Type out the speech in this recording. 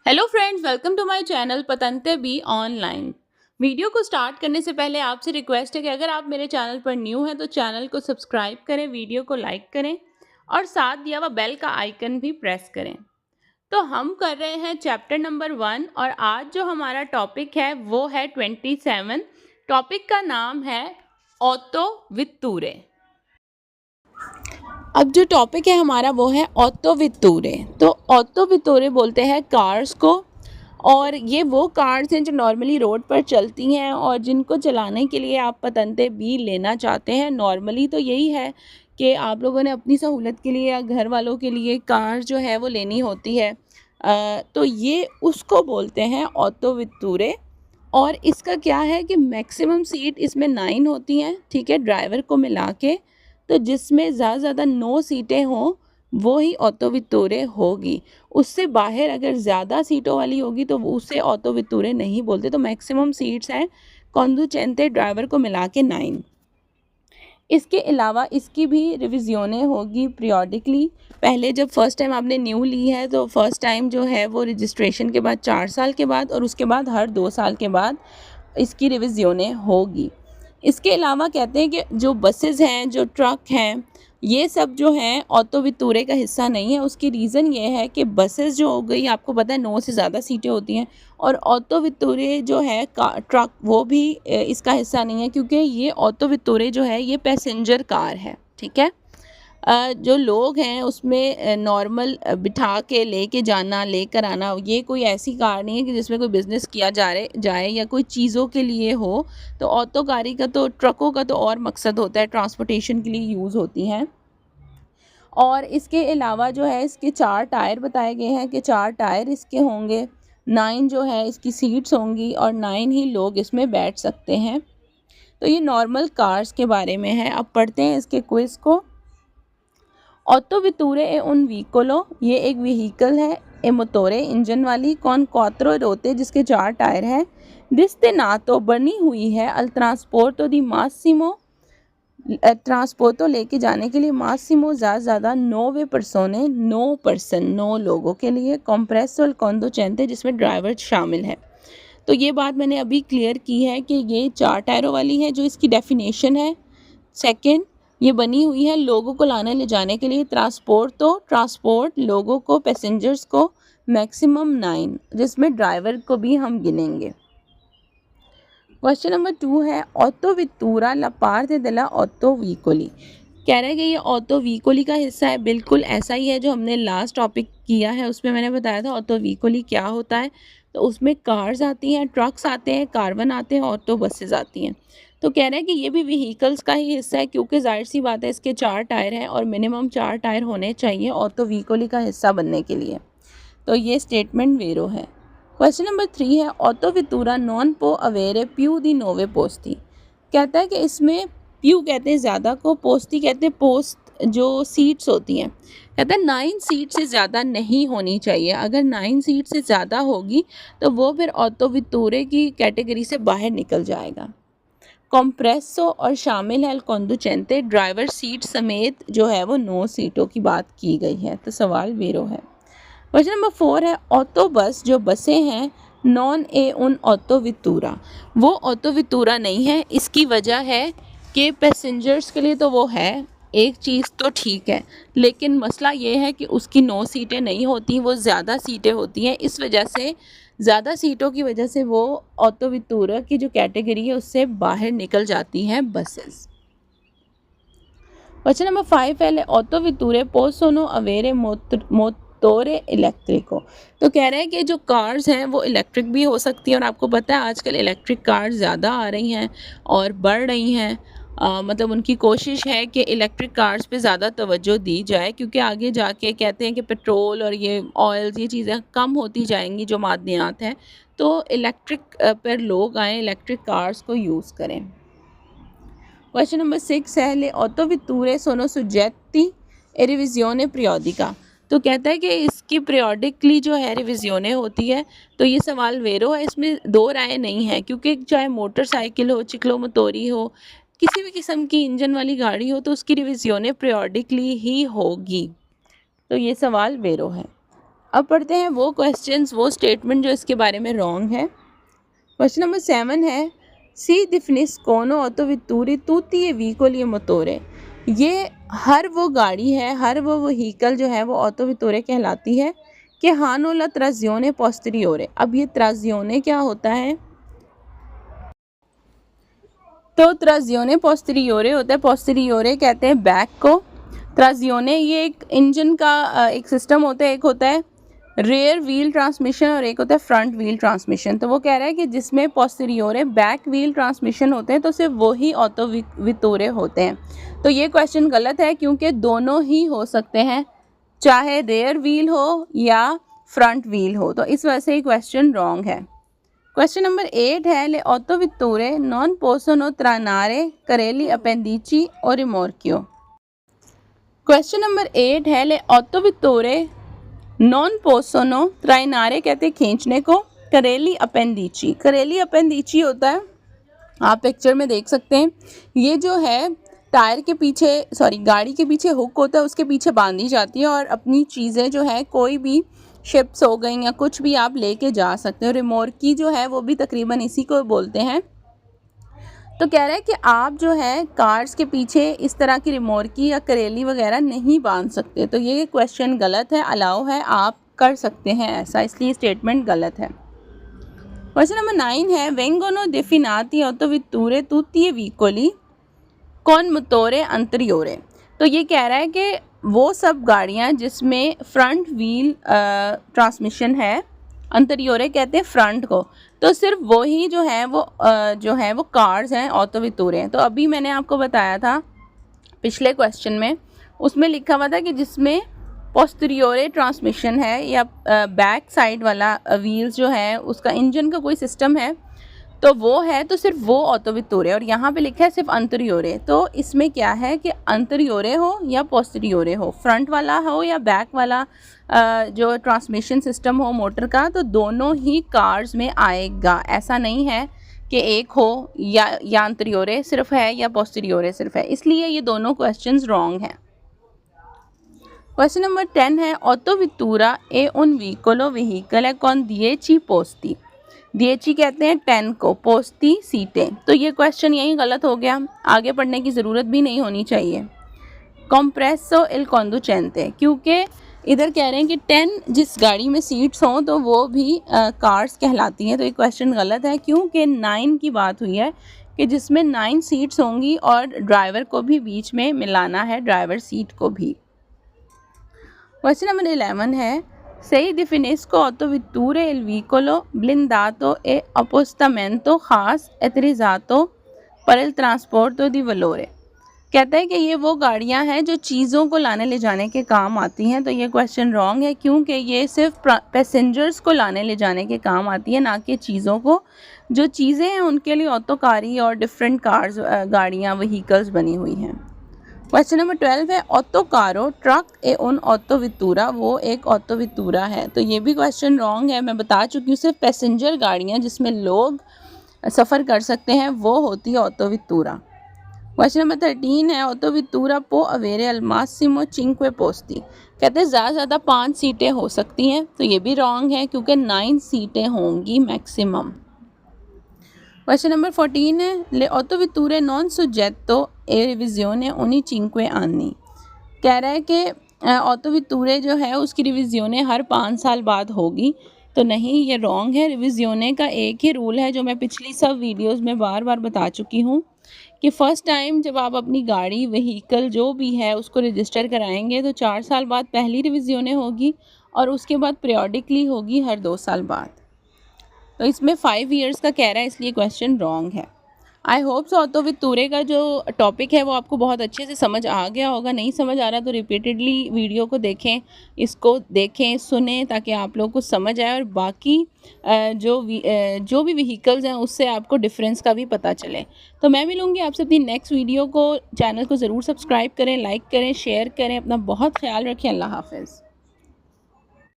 Hello friends, welcome to my channel पतंते be online. Video को start करने से पहले आपसे रिक्वेस्ट है कि अगर आप मेरे चैनल पर न्यू हैं तो चैनल को सब्सक्राइब करें, वीडियो को लाइक करें और साथ दिया हुआ बेल का आइकन भी प्रेस करें। तो हम कर रहे हैं चैप्टर नंबर 1 और आज जो हमारा टॉपिक है वो है 27। टॉपिक का नाम है ओतो वित्तूरे। अब जो टॉपिक है हमारा वो है ओतो वित्तूरे। तो ओतो वित्तूरे बोलते हैं कार्स को, और ये वो कार्स हैं जो नॉर्मली रोड पर चलती हैं और जिनको चलाने के लिए आप पतंते बी लेना चाहते हैं। नॉर्मली तो यही है कि आप लोगों ने अपनी सहूलत के लिए या घर वालों के लिए कार जो है वो लेनी होती है। तो ये उसको बोलते हैं ओतो वित्तूरे। और इसका क्या है कि मैक्सिमम सीट इसमें 9 होती हैं, ठीक है, ड्राइवर को मिला के। तो जिसमें ज़्यादा 9 सीटें हों वो ही ओतो वित्तूरे होगी। उससे बाहर अगर ज़्यादा सीटों वाली होगी तो उसे ओतो वित्तूरे नहीं बोलते। तो मैक्सिमम सीट्स हैं कॉन्डुचेंते ड्राइवर को मिला के 9। इसके अलावा इसकी भी रिविज़नें होगी पीरियडिकली। पहले जब फर्स्ट टाइम आपने न्यू ली है तो फर्स्ट टाइम जो है वो रजिस्ट्रेशन के बाद 4 साल के बाद, और उसके बाद हर 2 साल के बाद इसकी रिविज़नें होगी। इसके अलावा कहते हैं कि जो बसेस हैं, जो ट्रक हैं, ये सब जो हैं ओतो वित्तूरे का हिस्सा नहीं है। उसकी रीज़न ये है कि बसेस जो हो गई, आपको पता है 9 से ज़्यादा सीटें होती हैं, और ओतो वित्तूरे जो है ट्रक वो भी इसका हिस्सा नहीं है, क्योंकि ये ओतो वित्तूरे जो है ये पैसेंजर कार है, ठीक है। जो लोग हैं उसमें नॉर्मल बिठा के लेके जाना, लेकर आना, ये कोई ऐसी कार नहीं है कि जिसमें कोई बिज़नेस किया जाए या कोई चीज़ों के लिए हो। तो ऑटो गाड़ी का तो, ट्रकों का तो और मकसद होता है, ट्रांसपोर्टेशन के लिए यूज़ होती हैं। और इसके अलावा जो है इसके 4 टायर बताए गए हैं कि 4 टायर इसके होंगे, 9 जो है इसकी सीट्स होंगी और 9 ही लोग इसमें बैठ सकते हैं। तो ये नॉर्मल कार्स के बारे में है। अब पढ़ते हैं इसके क्विज़ को। ओतो वित्तूरे ए उन व्हीकलो, ये एक व्हीकल है, ए मोटोरे इंजन वाली, कौन क्वात्रो रोते जिसके 4 टायर हैं, दिस्ते नातो बनी हुई है, अल ट्रांसपोर्टो दी मासिमो, ट्रांसपोर्टो लेके जाने के लिए, मासिमो ज़्यादा 9 पर्सोने, 9 लोगों के लिए, कॉम्प्रेसो अल कॉन्डुचेंते जिसमें ड्राइवर शामिल है। तो ये बात मैंने अभी क्लियर की है कि ये 4 टायरों वाली है जो इसकी डेफिनेशन है। सेकंड, ये बनी हुई है लोगों को लाने ले जाने के लिए, ट्रांसपोर्ट लोगों को, पैसेंजर्स को, मैक्सिमम 9 जिसमें ड्राइवर को भी हम गिनेंगे। क्वेश्चन नंबर 2 है ओतो वित्तूरा ला पार्ते देला ओतो वीकोली। कह रहे हैं कि ये ओतो वीकोली का हिस्सा है। बिल्कुल ऐसा ही है जो हमने लास्ट टॉपिक किया है, उसमें मैंने बताया था ओतो वीकोली क्या होता है। तो उसमें कार्स आती हैं, ट्रक्स आते हैं, कारवन आते हैं, ऑटो बसेस आती हैं। तो कह रहे हैं कि ये भी व्हीकल्स का ही हिस्सा है, क्योंकि जाहिर सी बात है इसके 4 टायर हैं और मिनिमम 4 टायर होने चाहिए ऑटो व्हीकल का हिस्सा बनने के लिए। तो ये स्टेटमेंट वेरो है। क्वेश्चन नंबर 3 है ओतो वित्तूरा नॉन पो अवेरे प्यू दी नोवे पोस्ती। कहता है कि इसमें प्यू कहते हैं ज़्यादा को, पोस्ती कहते हैं पोस्ट जो सीट्स होती हैं। कहता है 9 सीट से ज़्यादा नहीं होनी चाहिए। अगर 9 सीट से ज़्यादा होगी तो वो फिर ओतो वित्तूरे की कैटेगरी से बाहर निकल जाएगा। कॉम्प्रेसो और शामिल है कॉन्डुचेंते, ड्राइवर सीट समेत जो है वो 9 सीटों की बात की गई है। तो सवाल वेरो है। क्वेश्चन नंबर 4 है ऑटो बस, जो बसें हैं, नॉन ए उन ऑटो वित्तूरा, वो ऑटो वित्तूरा नहीं है। इसकी वजह है कि पैसेंजर्स के लिए तो वो है, एक चीज़ तो ठीक है, लेकिन मसला ये है कि उसकी 9 सीटें नहीं होती, वो ज़्यादा सीटें होती हैं। इस वजह से, ज़्यादा सीटों की वजह से वो ऑटो वित्तूरा की जो कैटेगरी है उससे बाहर निकल जाती हैं बसेस। क्वेश्चन नंबर 5 है ऑटो वित्तूरे पोसोनो अवेरे मोटोरे इलेक्ट्रिको। तो कह रहे हैं कि जो कार्स हैं वो इलेक्ट्रिक भी हो सकती हैं, और आपको पता है आजकल इलेक्ट्रिक कार्स ज़्यादा आ रही हैं और बढ़ रही हैं। मतलब उनकी कोशिश है कि इलेक्ट्रिक कार्स पे ज़्यादा तवज्जो दी जाए, क्योंकि आगे जाके कहते हैं कि पेट्रोल और ये ऑयल्स, ये चीज़ें कम होती जाएंगी जो मादनियात हैं। तो इलेक्ट्रिक पर लोग आएँ, इलेक्ट्रिक कार्स को यूज़ करें। क्वेश्चन नंबर 6 है ले ऑटो वित्तूरे सोनो सुजेती ए रिविज़ियोने पीरियोडिका। तो कहता है कि इसकी पीरियोडिकली जो है रिविज़ियोने होती है। तो ये सवाल वेरो है, इसमें 2 राय नहीं है, क्योंकि चाहे मोटरसाइकिल हो, चिक्लोमोटोरी हो, किसी भी किस्म की इंजन वाली गाड़ी हो, तो उसकी रिविज़ियोने पीरियोडिकली ही होगी। तो ये सवाल वेरो है। अब पढ़ते हैं वो क्वेश्चंस, वो स्टेटमेंट जो इसके बारे में रॉन्ग है। क्वेश्चन नंबर 7 है, सी डिफिniscono autovetture tutti e veicoli e motore। ये हर वो गाड़ी है, हर वो व्हीकल जो है वो ऑटोवितोरे कहलाती है कि हानो ला ट्राजियोने पोस्टीरियोरे। अब ये ट्राजियोने क्या होता है? तो ट्राजियोने पोस्टीरियोरे होता है, पोस्टीरियोरे कहते हैं बैक को, ट्राजियोने ये एक इंजन का एक सिस्टम होता है, एक होता है रेयर व्हील ट्रांसमिशन और एक होता है फ्रंट व्हील ट्रांसमिशन। तो वो कह रहा है कि जिसमें पोस्टीरियोरे बैक व्हील ट्रांसमिशन होते हैं तो सिर्फ वही ऑटोवितोरे होते हैं। तो ये क्वेश्चन गलत है क्योंकि दोनों ही हो सकते हैं, चाहे रेयर व्हील हो या फ्रंट व्हील हो, तो इस वजह से ये क्वेश्चन रॉन्ग है। क्वेश्चन नंबर 8 है, ले ऑटोवितोरे नॉन पोसोनो ट्रानारे करेली अपेंडिची और रिमोर्कियो। क्वेश्चन नंबर 8 है, ले ऑटोवितोरे नॉन पोसोनो ट्राइनारे कहते हैं खींचने को, करेली अपेंडिची, करेली अपेंडिची होता है, आप पिक्चर में देख सकते हैं, ये जो है टायर के पीछे, सॉरी गाड़ी के पीछे हुक होता है, उसके पीछे बांधी जाती है और अपनी चीज़ें जो है कोई भी शिप्स हो गई या कुछ भी आप लेके जा सकते हो। रिमोर्की जो है वो भी तकरीबन इसी को बोलते हैं। तो कह रहा है कि आप जो है कार्स के पीछे इस तरह की रिमोर्की या करेली वगैरह नहीं बांध सकते। तो ये क्वेश्चन गलत है, अलाउ है, आप कर सकते हैं ऐसा, इसलिए स्टेटमेंट गलत है। क्वेश्चन नंबर 9 है, वेंगोनो डेफिनाती ऑटोवितूरे तुती वीकोली कौन मोटोरे अंतरियोरे। तो ये कह रहा है कि वो सब गाड़ियाँ जिसमें फ्रंट व्हील ट्रांसमिशन है, अंतरियोरे कहते हैं फ्रंट को, तो सिर्फ वो ही जो है वो कार्स हैं, ऑटोवितूरे हैं। तो अभी मैंने आपको बताया था पिछले क्वेश्चन में, उसमें लिखा हुआ था कि जिसमें पोस्टीरियोरे ट्रांसमिशन है या बैक साइड वाला व्हील्स जो है उसका इंजन का कोई सिस्टम है तो वो है, तो सिर्फ वो ऑटोवितूरे, और यहाँ पे लिखा है सिर्फ अंतरियोरे। तो इसमें क्या है कि अंतरियोरे हो या पोस्टीरियोरे हो, फ्रंट वाला हो या बैक वाला जो ट्रांसमिशन सिस्टम हो मोटर का, तो दोनों ही कार्स में आएगा। ऐसा नहीं है कि एक हो या अंतरियोरे सिर्फ है या पोस्टीरियोरे सिर्फ है, इसलिए ये दोनों क्वेश्चंस रॉन्ग हैं। क्वेश्चन नंबर 10 है, ऑटोवितूरा ए उन व्हीकलो व्हीकल है कौन दिएची पोस्ती। दिएची कहते हैं 10 को, पोस्ती सीटें। तो ये क्वेश्चन यहीं गलत हो गया, आगे पढ़ने की ज़रूरत भी नहीं होनी चाहिए। कॉम्प्रेसो इल कॉन्डुचेंटे, क्योंकि इधर कह रहे हैं कि 10 जिस गाड़ी में सीट्स हों तो वो भी कार्स कहलाती हैं। तो ये क्वेश्चन गलत है क्योंकि 9 की बात हुई है कि जिसमें 9 सीट्स होंगी और ड्राइवर को भी बीच में मिलाना है, ड्राइवर सीट को भी। क्वेश्चन नंबर 11 है, sei definisco autovetture il veicolo blindato e appostamento खास autorizzato per il trasporto di valore। कहता है कि ये वो गाड़ियाँ हैं जो चीज़ों को लाने ले जाने के काम आती हैं। तो ये क्वेश्चन रॉन्ग है क्योंकि ये सिर्फ पैसेंजर्स को लाने ले जाने के काम आती है, ना कि चीज़ों को। जो चीज़ें हैं उनके लिए ऑटोकारी और डिफरेंट कार्स गाड़ियाँ व्हीकल्स बनी हुई हैं। क्वेश्चन नंबर 12 है, ऑटोकारो ट्रक ए उन ऑटोवितूरा, वो एक ऑटोवितूरा है। तो ये भी क्वेश्चन रॉन्ग है, मैं बता चुकी हूँ, सिर्फ पैसेंजर गाड़ियाँ जिसमें लोग सफ़र कर सकते हैं वो होती है ऑटोवितूरा। क्वेश्चन नंबर 13 है, ऑटोवितूरा पो अवेरे अल मासिमो चिंक्वे पोस्ती, कहते हैं ज़्यादा से ज़्यादा 5 सीटें हो सकती हैं। तो ये भी रॉन्ग है क्योंकि 9 सीटें होंगी मैक्सिमम। क्वेश्चन नंबर 14 है, ले ऑटोवितूरे नॉन सुजेतो ए रिविजियोने उनी चिंक्वे आनी। कह रहा है कि ऑटोवितूरे जो है उसकी रिविजियोने हर 5 साल बाद होगी। तो नहीं, ये रॉन्ग है। रिविजियोने का एक ही रूल है जो मैं पिछली सब वीडियोस में बार बार बता चुकी हूँ कि फ़र्स्ट टाइम जब आप अपनी गाड़ी व्हीकल जो भी है उसको रजिस्टर कराएंगे तो 4 साल बाद पहली रिविजियोने होगी और उसके बाद पीरियडिकली होगी हर 2 साल बाद। तो इसमें 5 इयर्स का कह रहा है, इसलिए क्वेश्चन रॉन्ग है। आई होप सो ऑटोवितूरे का जो टॉपिक है वो आपको बहुत अच्छे से समझ आ गया होगा। नहीं समझ आ रहा तो रिपीटेडली वीडियो को देखें, इसको देखें, सुनें, ताकि आप लोग को समझ आए और बाकी जो भी व्हीकल्स हैं उससे आपको डिफरेंस का भी पता चले। तो मैं मिलूँगी आपसे अपनी नेक्स्ट वीडियो को। चैनल को ज़रूर सब्सक्राइब करें, लाइक करें, शेयर करें। अपना बहुत ख्याल रखें। अल्लाह हाफ़िज़।